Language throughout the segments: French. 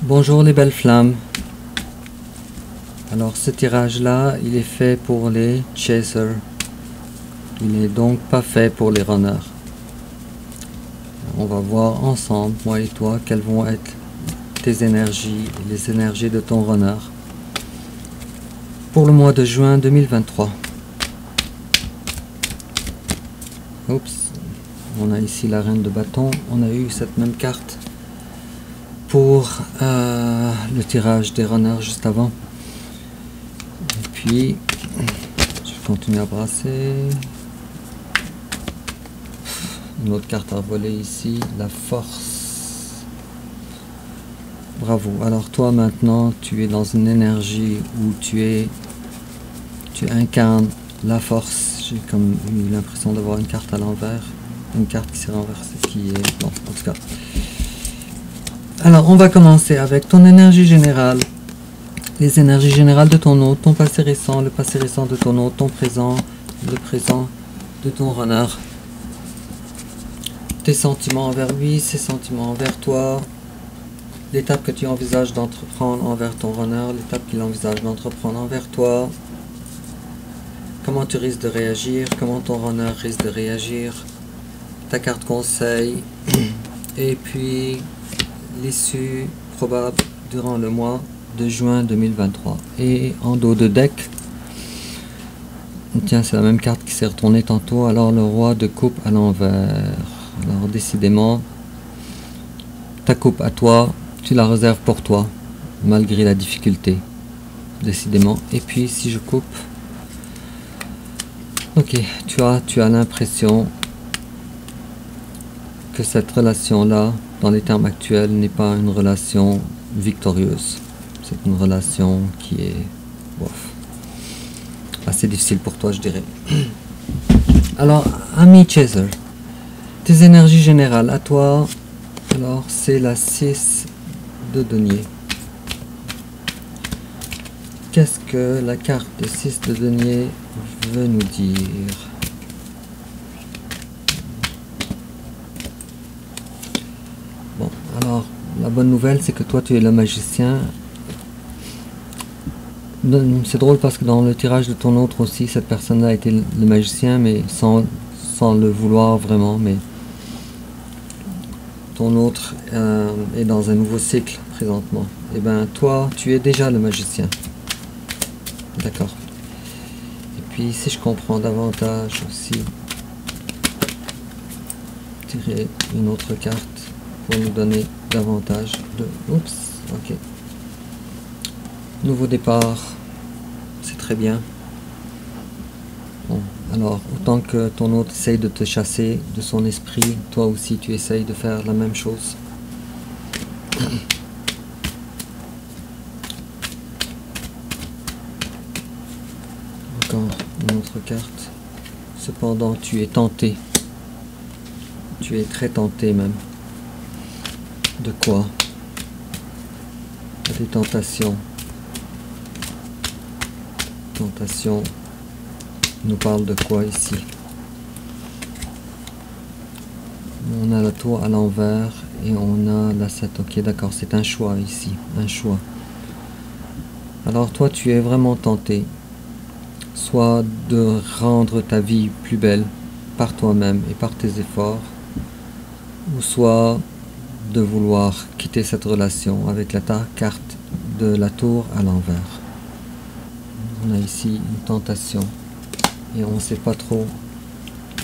Bonjour les belles flammes. Alors ce tirage là, il est fait pour les chasers. Il n'est donc pas fait pour les runners. On va voir ensemble, moi et toi, quelles vont être tes énergies, les énergies de ton runner pour le mois de juin 2023. Oups, on a ici la reine de bâton. On a eu cette même carte pour le tirage des runners juste avant. Et puis, je continue à brasser. Une autre carte à voler ici, la force. Bravo. Alors toi maintenant, tu es dans une énergie où tu incarnes la force. J'ai comme eu l'impression d'avoir une carte à l'envers. Une carte qui s'est renversée, qui est... Bon, en tout cas. Alors, on va commencer avec ton énergie générale. Les énergies générales de ton hôte, ton passé récent, le passé récent de ton hôte, ton présent, le présent de ton runner. Tes sentiments envers lui, ses sentiments envers toi. L'étape que tu envisages d'entreprendre envers ton runner, l'étape qu'il envisage d'entreprendre envers toi. Comment tu risques de réagir, comment ton runner risque de réagir. Ta carte conseil. Et puis l'issue probable durant le mois de juin 2023. Et en dos de deck, tiens, c'est la même carte qui s'est retournée tantôt. Alors le roi de coupe à l'envers. Alors décidément, ta coupe à toi, tu la réserves pour toi, malgré la difficulté. Décidément. Et puis si je coupe, ok, tu as l'impression que cette relation-là, dans les termes actuels, n'est pas une relation victorieuse. C'est une relation qui est assez difficile pour toi, je dirais. Alors, ami chaser, tes énergies générales à toi, alors c'est la 6 de denier. Qu'est-ce que la carte de 6 de denier veut nous dire? Bon, alors, la bonne nouvelle, c'est que toi, tu es le magicien. C'est drôle parce que dans le tirage de ton autre aussi, cette personne-là a été le magicien, mais sans le vouloir vraiment. Mais ton autre est dans un nouveau cycle présentement. Et bien, toi, tu es déjà le magicien. D'accord. Et puis, si je comprends davantage aussi, tirer une autre carte pour nous donner davantage de... Oups, ok. Nouveau départ, c'est très bien. Bon, alors, autant que ton hôte essaye de te chasser de son esprit, toi aussi tu essayes de faire la même chose. Encore une autre carte. Cependant, tu es tenté. Tu es très tenté même. De quoi? Des tentations. Tentation nous parle de quoi ici? On a la tour à l'envers et on a la 7. Ok, d'accord, c'est un choix ici. Un choix. Alors toi, tu es vraiment tenté. Soit de rendre ta vie plus belle par toi-même et par tes efforts, ou soit de vouloir quitter cette relation avec la carte de la tour à l'envers. On a ici une tentation et on ne sait pas trop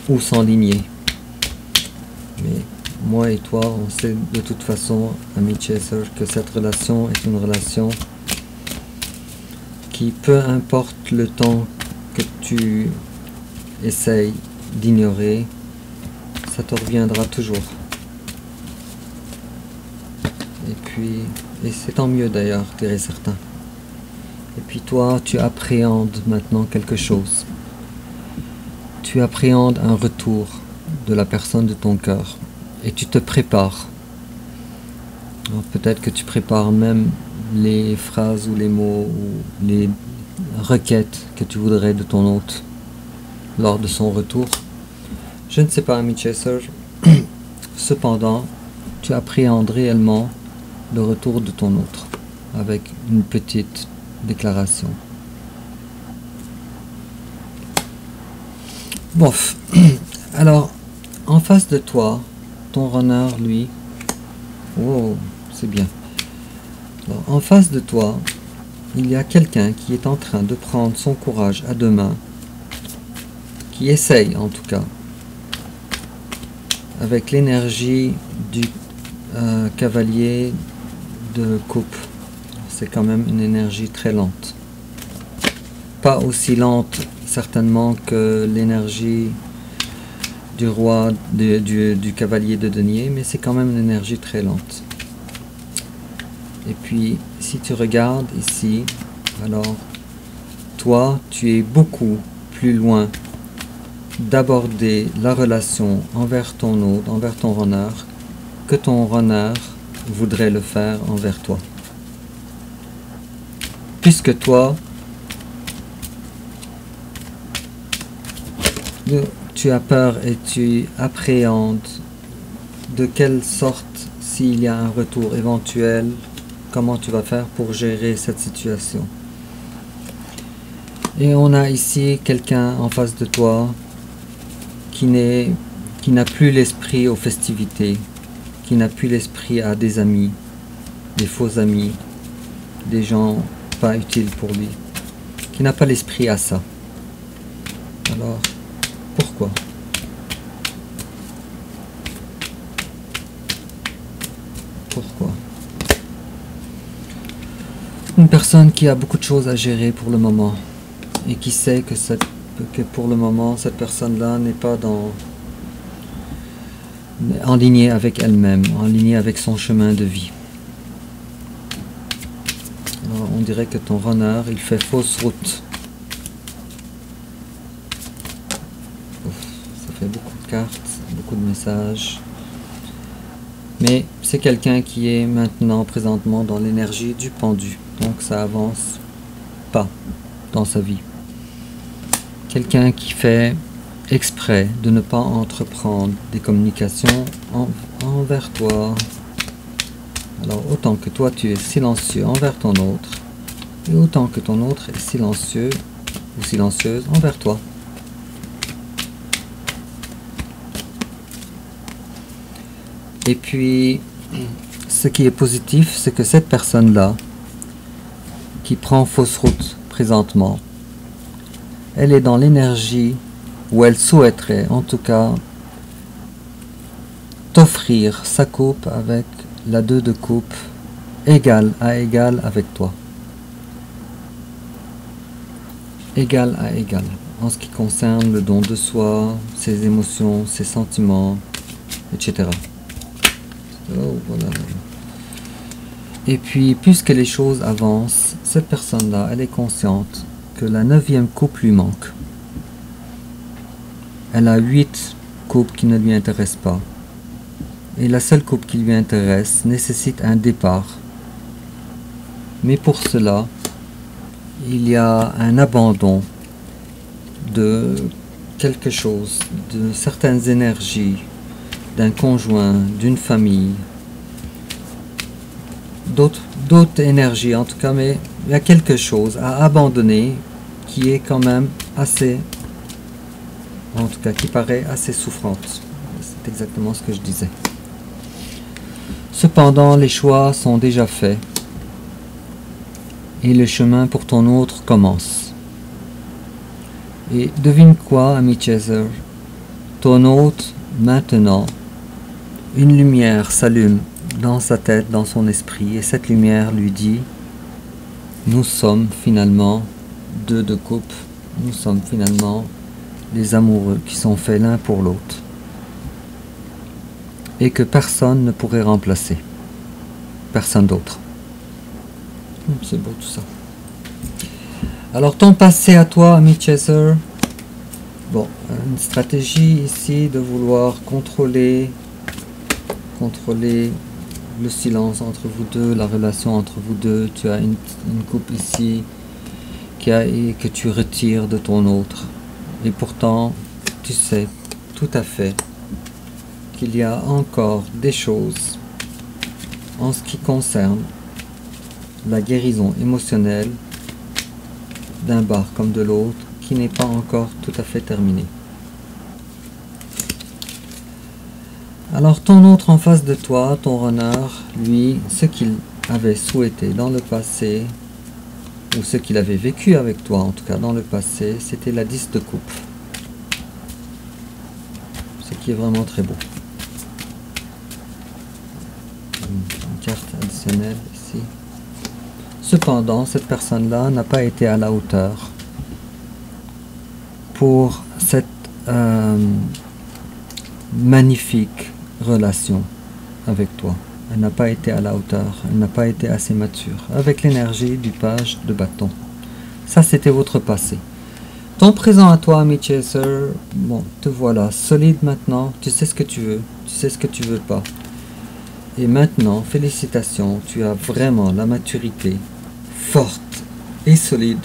où s'enligner. Mais moi et toi, on sait de toute façon, ami chaser, que cette relation est une relation qui, peu importe le temps que tu essayes d'ignorer, ça te reviendra toujours. Et puis, et c'est tant mieux d'ailleurs, je dirais certains. Et puis toi, tu appréhendes maintenant quelque chose. Tu appréhendes un retour de la personne de ton cœur. Et tu te prépares. Peut-être que tu prépares même les phrases ou les mots ou les requêtes que tu voudrais de ton hôte lors de son retour. Je ne sais pas, ami chaser. Cependant, tu appréhendes réellement le retour de ton autre avec une petite déclaration. Bon, alors en face de toi, ton runner, lui, oh, c'est bien. Alors, en face de toi, il y a quelqu'un qui est en train de prendre son courage à deux mains, qui essaye en tout cas, avec l'énergie du cavalier de coupe. C'est quand même une énergie très lente. Pas aussi lente certainement que l'énergie du roi, du cavalier de denier, mais c'est quand même une énergie très lente. Et puis, si tu regardes ici, alors, toi, tu es beaucoup plus loin d'aborder la relation envers ton hôte, envers ton runner, que ton runner voudrait le faire envers toi. Puisque toi, tu as peur et tu appréhendes de quelle sorte, s'il y a un retour éventuel, comment tu vas faire pour gérer cette situation. Et on a ici quelqu'un en face de toi qui n'a plus l'esprit aux festivités, qui n'a plus l'esprit à des amis, des faux amis, des gens pas utiles pour lui, qui n'a pas l'esprit à ça. Alors, pourquoi? Pourquoi? Une personne qui a beaucoup de choses à gérer pour le moment et qui sait que pour le moment cette personne-là n'est pas en ligne avec elle-même, en ligne avec son chemin de vie. Alors, on dirait que ton runner, il fait fausse route. Ça fait beaucoup de cartes, beaucoup de messages. Mais c'est quelqu'un qui est maintenant, présentement, dans l'énergie du pendu. Donc ça avance pas dans sa vie. Quelqu'un qui fait exprès de ne pas entreprendre des communications envers toi. Alors autant que toi tu es silencieux envers ton autre, et autant que ton autre est silencieux ou silencieuse envers toi. Et puis, ce qui est positif, c'est que cette personne-là, qui prend fausse route présentement, elle est dans l'énergie où elle souhaiterait, en tout cas, t'offrir sa coupe avec la 2 de coupe, égal à égal avec toi. Égal à égal, en ce qui concerne le don de soi, ses émotions, ses sentiments, etc. Oh, voilà. Et puis, puisque les choses avancent, cette personne-là, elle est consciente que la 9e coupe lui manque. Elle a 8 coupes qui ne lui intéressent pas. Et la seule coupe qui lui intéresse nécessite un départ. Mais pour cela, il y a un abandon de quelque chose, de certaines énergies, d'un conjoint, d'une famille, d'autres énergies en tout cas, mais il y a quelque chose à abandonner qui est quand même assez, en tout cas qui paraît assez souffrante. C'est exactement ce que je disais. Cependant, les choix sont déjà faits et le chemin pour ton autre commence. Et devine quoi, ami Chaser, ton hôte maintenant, une lumière s'allume dans sa tête, dans son esprit, et cette lumière lui dit: nous sommes finalement 2 de coupe, nous sommes finalement les amoureux qui sont faits l'un pour l'autre, et que personne ne pourrait remplacer, personne d'autre. C'est beau tout ça. Alors ton passé à toi, ami Chaser, bon, une stratégie ici de vouloir contrôler le silence entre vous deux, la relation entre vous deux. Tu as une coupe ici que tu retires de ton autre. Et pourtant, tu sais tout à fait qu'il y a encore des choses en ce qui concerne la guérison émotionnelle d'un bar comme de l'autre qui n'est pas encore tout à fait terminée. Alors ton autre en face de toi, ton runner, lui, ce qu'il avait souhaité dans le passé, ou ce qu'il avait vécu avec toi en tout cas dans le passé, c'était la 10 de coupe. Ce qui est vraiment très beau. Une carte additionnelle ici. Cependant, cette personne-là n'a pas été à la hauteur pour cette magnifique relation avec toi. Elle n'a pas été à la hauteur, elle n'a pas été assez mature, avec l'énergie du page de bâton. Ça, c'était votre passé. Ton présent à toi, ami Chaser, bon, te voilà, solide maintenant, tu sais ce que tu veux, tu sais ce que tu veux pas. Et maintenant, félicitations, tu as vraiment la maturité forte et solide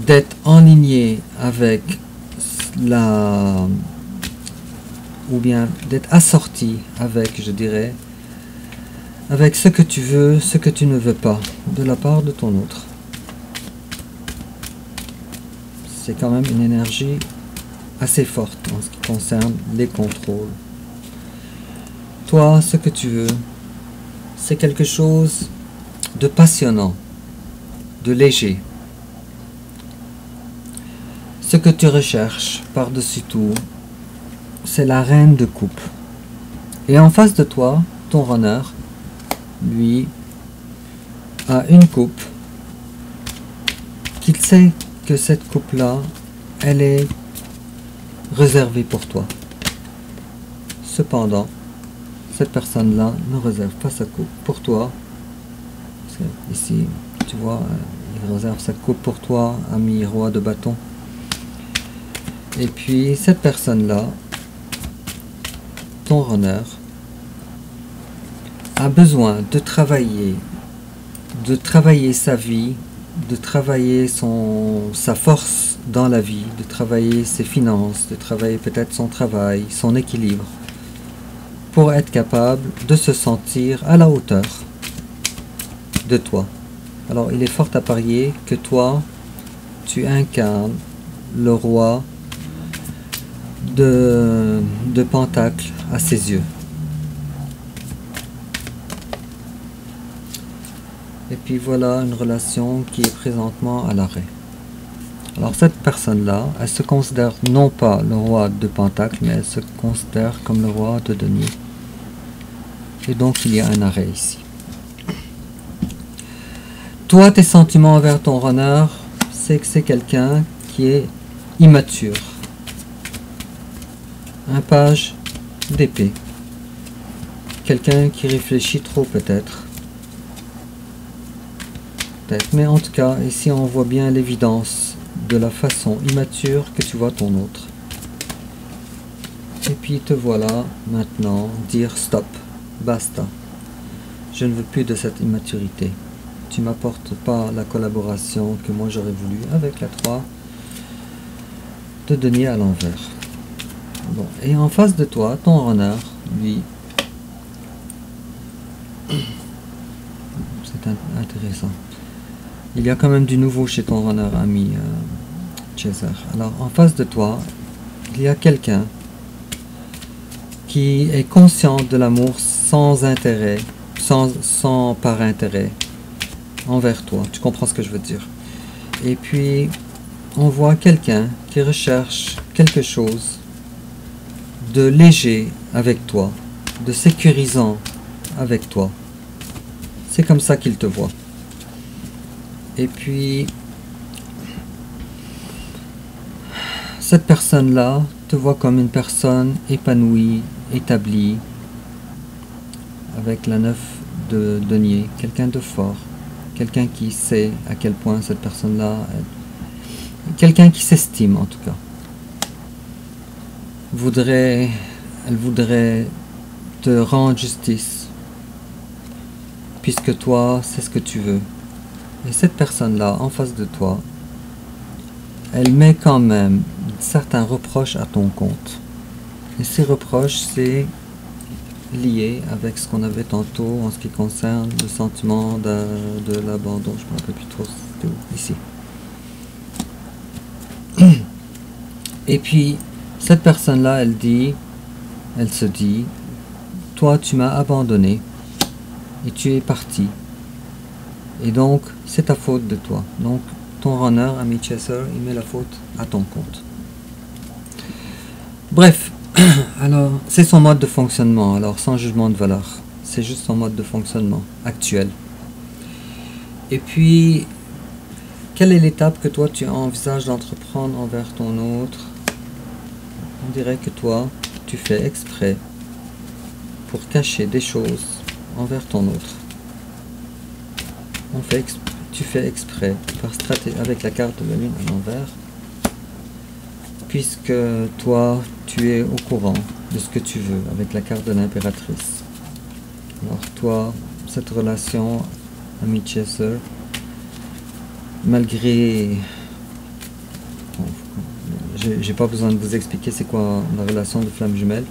d'être enligné avec la... ou bien d'être assorti avec, je dirais, avec ce que tu veux, ce que tu ne veux pas, de la part de ton autre. C'est quand même une énergie assez forte en ce qui concerne les contrôles. Toi, ce que tu veux, c'est quelque chose de passionnant, de léger. Ce que tu recherches par-dessus tout, c'est la reine de coupe. Et en face de toi, ton runner, lui, a une coupe qu'il sait que cette coupe-là, elle est réservée pour toi. Cependant, cette personne-là ne réserve pas sa coupe pour toi. Ici, tu vois, il réserve sa coupe pour toi, ami roi de bâton. Et puis, cette personne-là, ton runner, a besoin de travailler sa vie, de travailler sa force dans la vie, de travailler ses finances, de travailler peut-être son travail, son équilibre, pour être capable de se sentir à la hauteur de toi. Alors il est fort à parier que toi, tu incarnes le roi de Pentacle à ses yeux. Et puis voilà une relation qui est présentement à l'arrêt. Alors cette personne-là, elle se considère non pas le roi de Pentacle, mais elle se considère comme le roi de denier. Et donc il y a un arrêt ici. Toi, tes sentiments envers ton runner, c'est que c'est quelqu'un qui est immature. Un page d'épée. Quelqu'un qui réfléchit trop peut-être. Mais en tout cas, ici on voit bien l'évidence de la façon immature que tu vois ton autre. Et puis te voilà maintenant dire stop, basta. Je ne veux plus de cette immaturité. Tu m'apportes pas la collaboration que moi j'aurais voulu avec la 3 de denier à l'envers. Bon, et en face de toi, ton runner, lui, c'est intéressant. Il y a quand même du nouveau chez ton runner, ami Chaser. Alors, en face de toi, il y a quelqu'un qui est conscient de l'amour sans intérêt, sans par intérêt envers toi. Tu comprends ce que je veux dire? Et puis, on voit quelqu'un qui recherche quelque chose de léger avec toi, de sécurisant avec toi. C'est comme ça qu'il te voit. Et puis, cette personne-là te voit comme une personne épanouie, établie, avec la 9 de denier, quelqu'un de fort, quelqu'un qui sait à quel point cette personne-là, quelqu'un qui s'estime en tout cas, elle voudrait te rendre justice, puisque toi, c'est ce que tu veux. Et cette personne-là, en face de toi, elle met quand même certains reproches à ton compte. Et ces reproches, c'est lié avec ce qu'on avait tantôt en ce qui concerne le sentiment de l'abandon. Je ne me rappelle plus trop, c'était où, ici. Et puis, cette personne-là, elle se dit, toi, tu m'as abandonné et tu es parti. Et donc, c'est ta faute de toi. Donc, ton runner, ami Chaser, il met la faute à ton compte. Bref, alors, c'est son mode de fonctionnement, alors sans jugement de valeur. C'est juste son mode de fonctionnement actuel. Et puis, quelle est l'étape que toi, tu envisages d'entreprendre envers ton autre? On dirait que toi, tu fais exprès pour cacher des choses envers ton autre. Tu fais exprès par stratégie avec la carte de la lune à l'envers, puisque toi, tu es au courant de ce que tu veux avec la carte de l'impératrice. Alors toi, cette relation, ami Chaser, malgré... J'ai pas besoin de vous expliquer c'est quoi la relation de flamme jumelle,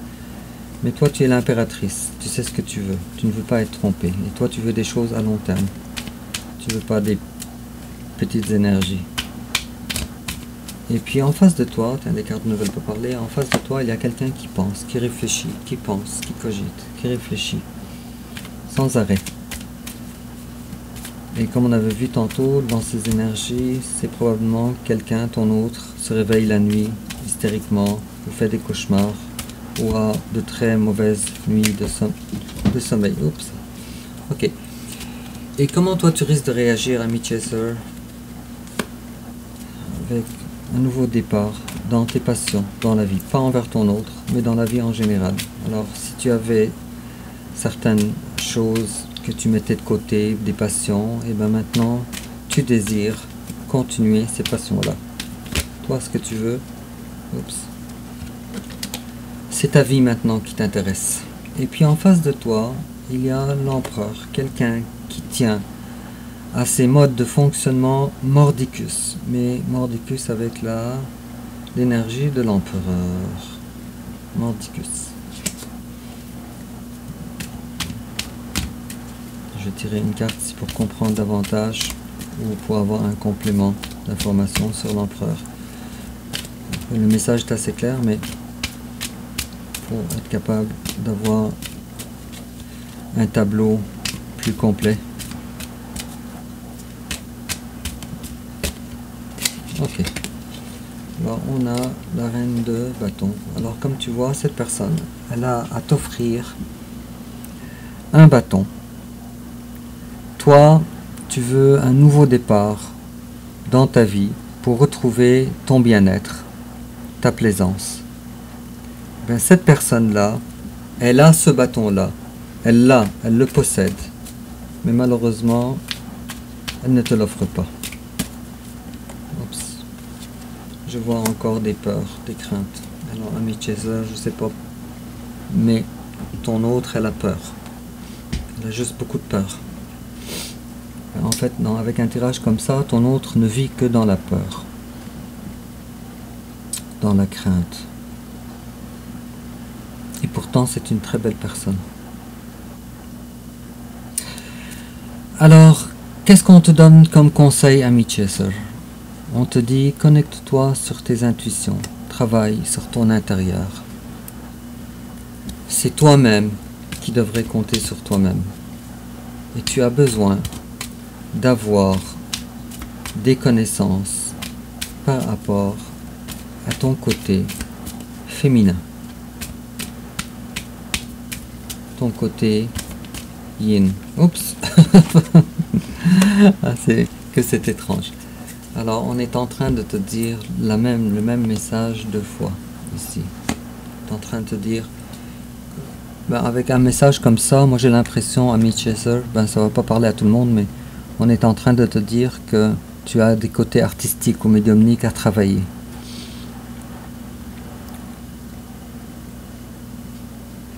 mais toi tu es l'impératrice, tu sais ce que tu veux, tu ne veux pas être trompé, et toi tu veux des choses à long terme, tu veux pas des petites énergies. Et puis en face de toi, tiens, les cartes ne veulent pas parler, en face de toi il y a quelqu'un qui pense, qui réfléchit, qui pense, qui cogite, qui réfléchit, sans arrêt. Et comme on avait vu tantôt, dans ces énergies, c'est probablement quelqu'un, ton autre, se réveille la nuit, hystériquement, ou fait des cauchemars, ou a de très mauvaises nuits de sommeil. Oups. Ok. Et comment toi tu risques de réagir, ami Chaser? Avec un nouveau départ dans tes passions, dans la vie. Pas envers ton autre, mais dans la vie en général. Alors, si tu avais certaines choses que tu mettais de côté, des passions, et bien maintenant, tu désires continuer ces passions-là. Toi, ce que tu veux, oups, c'est ta vie maintenant qui t'intéresse. Et puis en face de toi, il y a l'empereur, quelqu'un qui tient à ces modes de fonctionnement mordicus, mais mordicus avec l'énergie de l'empereur. Mordicus. Je vais tirer une carte ici pour comprendre davantage ou pour avoir un complément d'information sur l'empereur. Le message est assez clair, mais pour être capable d'avoir un tableau plus complet. Ok. Alors on a la reine de bâton. Alors comme tu vois, cette personne, elle a à t'offrir un bâton. Toi, tu veux un nouveau départ dans ta vie pour retrouver ton bien-être, ta plaisance. Ben, cette personne-là, elle a ce bâton-là. Elle le possède. Mais malheureusement, elle ne te l'offre pas. Oups. Je vois encore des peurs, des craintes. Alors, ami Chaser, je sais pas. Mais ton autre, elle a peur. Elle a juste beaucoup de peur. En fait, non, avec un tirage comme ça, ton autre ne vit que dans la peur, dans la crainte. Et pourtant, c'est une très belle personne. Alors, qu'est-ce qu'on te donne comme conseil, ami Chaser? On te dit, connecte-toi sur tes intuitions, travaille sur ton intérieur. C'est toi-même qui devrais compter sur toi-même. Et tu as besoin d'avoir des connaissances par rapport à ton côté féminin, ton côté yin. Oups. Ah, c'est étrange. Alors on est en train de te dire le même message deux fois ici. On est en train de te dire, ben, avec un message comme ça, moi j'ai l'impression, ami Chaser, ben ça va pas parler à tout le monde, mais on est en train de te dire que tu as des côtés artistiques ou médiumniques à travailler.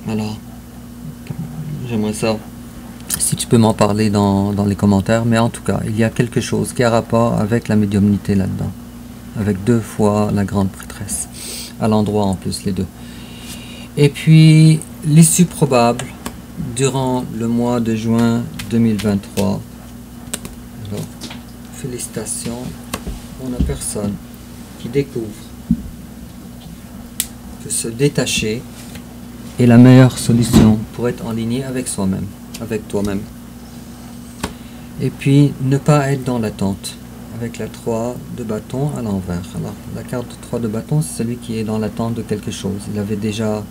Alors, j'aimerais ça, si tu peux m'en parler dans les commentaires, mais en tout cas, il y a quelque chose qui a rapport avec la médiumnité là-dedans. Avec deux fois la grande prêtresse. À l'endroit en plus, les deux. Et puis, l'issue probable, durant le mois de juin 2023. Alors, félicitations, on n'a personne qui découvre que se détacher est la meilleure solution pour être en ligne avec soi-même, avec toi-même. Et puis, ne pas être dans l'attente, avec la 3 de bâton à l'envers. Alors, la carte 3 de bâton, c'est celui qui est dans l'attente de quelque chose. Il avait déjà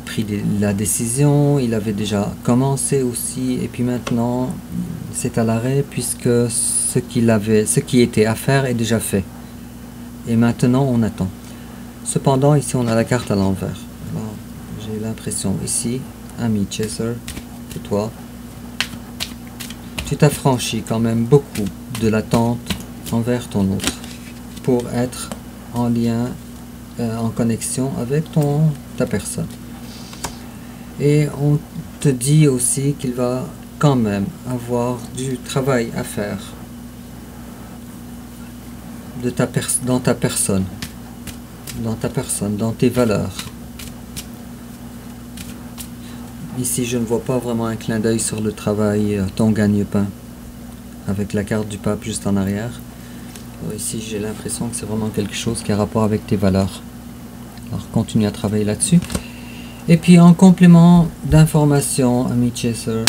pris la décision, il avait déjà commencé aussi, et puis maintenant, c'est à l'arrêt, puisque ce qui était à faire est déjà fait. Et maintenant, on attend. Cependant, ici, on a la carte à l'envers. Alors, j'ai l'impression, ici, ami Chaser, que toi, tu t'affranchis quand même beaucoup de l'attente envers ton autre pour être en lien, en connexion avec ta personne. Et on te dit aussi qu'il va quand même avoir du travail à faire dans ta personne, dans tes valeurs. Ici, je ne vois pas vraiment un clin d'œil sur le travail, ton gagne-pain, avec la carte du pape juste en arrière. Alors ici, j'ai l'impression que c'est vraiment quelque chose qui a rapport avec tes valeurs. Alors, continue à travailler là-dessus. Et puis, en complément d'information, ami Chaser,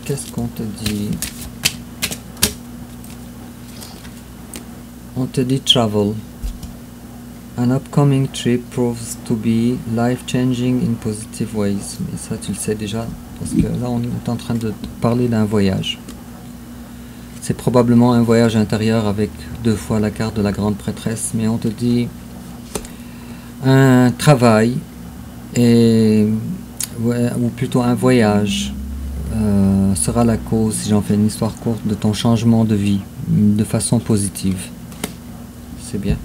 qu'est-ce qu'on te dit? On te dit travel. An upcoming trip proves to be life-changing in positive ways. Mais ça, tu le sais déjà, parce que là, on est en train de parler d'un voyage. C'est probablement un voyage intérieur avec 2 fois la carte de la grande prêtresse, mais on te dit un travail, ou plutôt un voyage, sera la cause, si j'en fais une histoire courte, de ton changement de vie, de façon positive. C'est bien.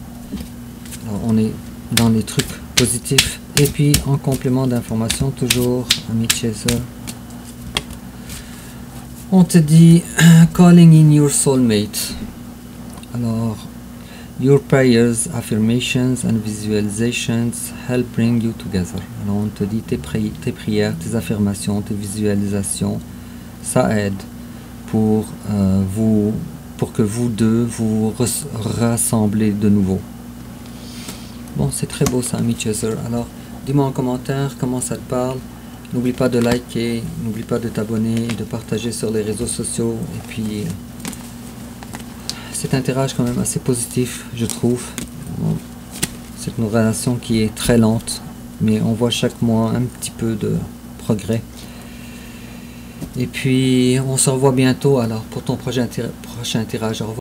Alors, on est dans les trucs positifs. Et puis, en complément d'information, toujours, ami Chaser, on te dit calling in your soulmate. Alors, your prayers, affirmations and visualizations help bring you together. Alors, on te dit tes prières, tes affirmations, tes visualisations, ça aide pour que vous deux vous rassemblez de nouveau. Bon, c'est très beau ça, ami Chaser. Alors, dis-moi en commentaire comment ça te parle. N'oublie pas de liker, n'oublie pas de t'abonner, de partager sur les réseaux sociaux. Et puis, c'est un tirage quand même assez positif, je trouve. Bon, c'est une relation qui est très lente, mais on voit chaque mois un petit peu de progrès. Et puis, on se revoit bientôt alors pour ton prochain tirage. Au revoir.